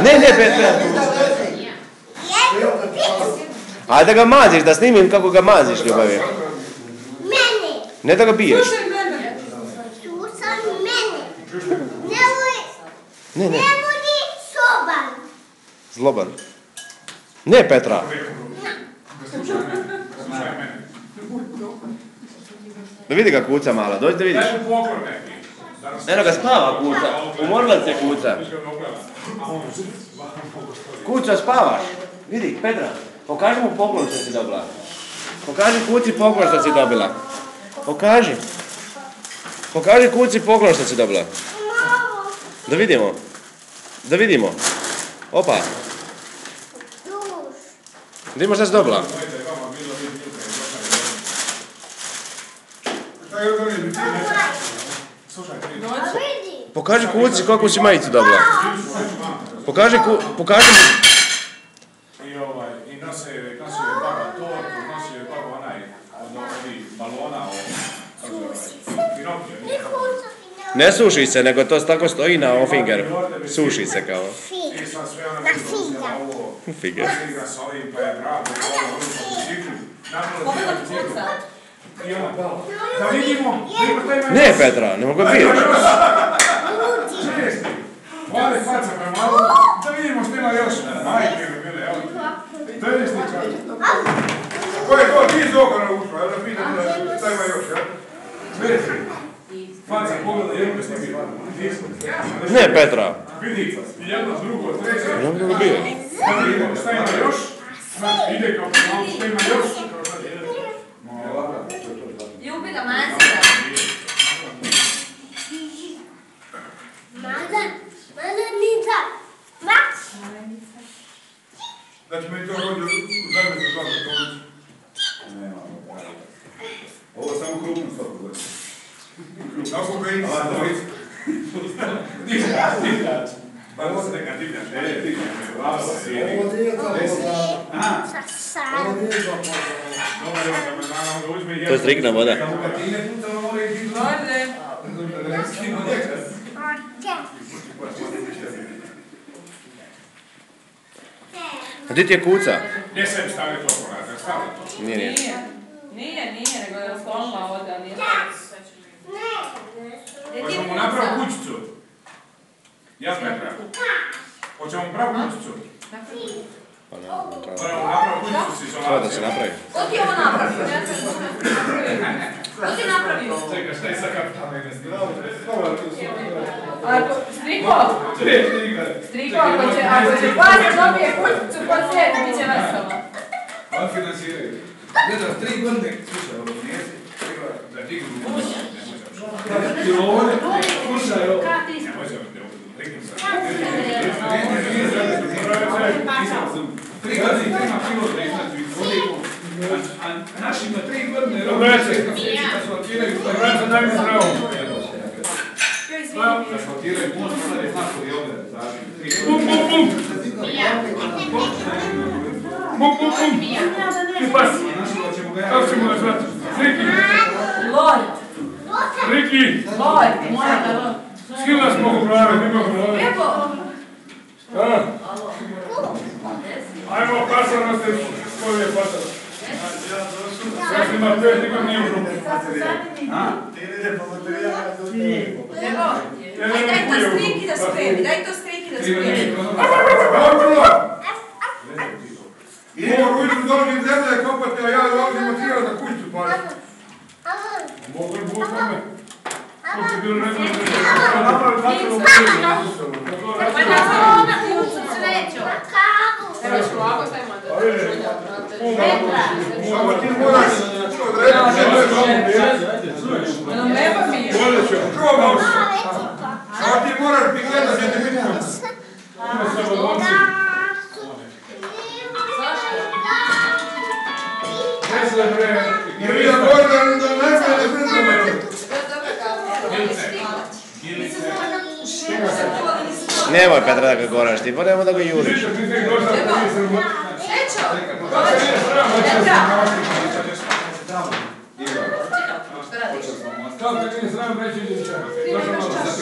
Ne, Petra. Ajde da ga maziš, da snimim kako ga maziš, ljubavi. Mene. Ne da ga biješ. Slušaj mene. Ne. Ne budi soban. Zloban. Ne, Petra. Da vidi ga kuca mala, dođi da vidiš. Eno ga spava kuca, umorila se kuca. Kuca, spavaš. Vidi, Petra, pokaži mu poklon što si dobila. Pokaži kuci poklon što si dobila. Pokaži. Pokaži kuci poklon što si dobila. Da vidimo. Da vidimo. Opa. Da vidimo šta si dobila. Pokaži kuci koliko si majicu dobila. Pokaži mu. I nosi baba tortu, nosi baba onaj od ovih balona, Pinokio. Ne suši se, nego to tako stoji na ofinger. Suši se kao. I sad sve ona uzela ovo, Finger. igra sa ovim, pa je drago, ovo, biciklu. Napravila biciklu. I ona, da vidimo, Ne, Petra, ne mogu biti. Hvale faca prema ovo, da vidimo što ima još. Majke mi bile, evo. Tenisničar. Ko je to? Ti iz okona ušla, evo da pitam šta ima još, jel? Vidi. Faca pogleda, jedno snimi. Ne, Petra. Vidi, jedno, drugo, treće. Ne mogu biti. Da vidimo šta ima još. Ide kao malo šta ima još. Ljubi ga mazira. Malenica. Max. Da će mi to rođe zajedno za žalbe to nema. Ovo samo krupnu stopu gleda. Kako ga ima stojica? Divljač. Ovo se neka divljač. Ovo nije To je strikna voda. A gdje ti je kuca? Gdje se mi stavio to porazak? Stavio to. Nije. Nije, nego je oslonila voda, nije to. Hoćemo mu napraviti kućicu? Ja Petra. Hoćemo mu praviti kućicu? Pa ne, Moramo napraviti kućicu s izolacijom. Treba da se napravi. Ko ti je ovo napravio? Ko ti je napravio? Čekaj, šta je sad kapitalno ide? Striko, ako će pas dobije kućicu po svijetu, bit će veselo. On financiraju. Gledam, 3 godine, slušaj, ovo nije za dignu. Ti ovdje, slušaj ovo. Ne može vam te ovdje, dignu sad. Tri godine ima kilo da iznati vodiku, a naši ima 3 godine robice, kad su atiraju, to je daj mi zdravo. Asfaltiraju puno, sada je znakovi ovdje, znači, 3 godine. Bum! Ti pas! Kako ćemo ga zvati? Striki! Lord! Striki! Lord! Mora da Lord! Skila smo mogu praviti, nema praviti. Lijepo! Ajmo, pasano ste, koji je pasano? Sad ima 5, nikom nije u župu. Daj to striki da spremi. Mogu ujutru dođi zemlje kopati, a ja dolazim motirati za kuću pažiti. Mogu li Bog tome? To bi bilo ne znam da napraviti vatrenu motiru. Pa da se ona kuću sveću. Evo što ovako taj mandat. Petra. Samo ti moraš odrediti. Ono neba mi je. Samo ti moraš pigledati gdje ti biti kuću. Ima samo lonci. Jer ja govorim da ne smije da priznamo. Nemoj, Petra, da ga goraš ti, pa nemoj da ga juriš. Kako ti ne sram reći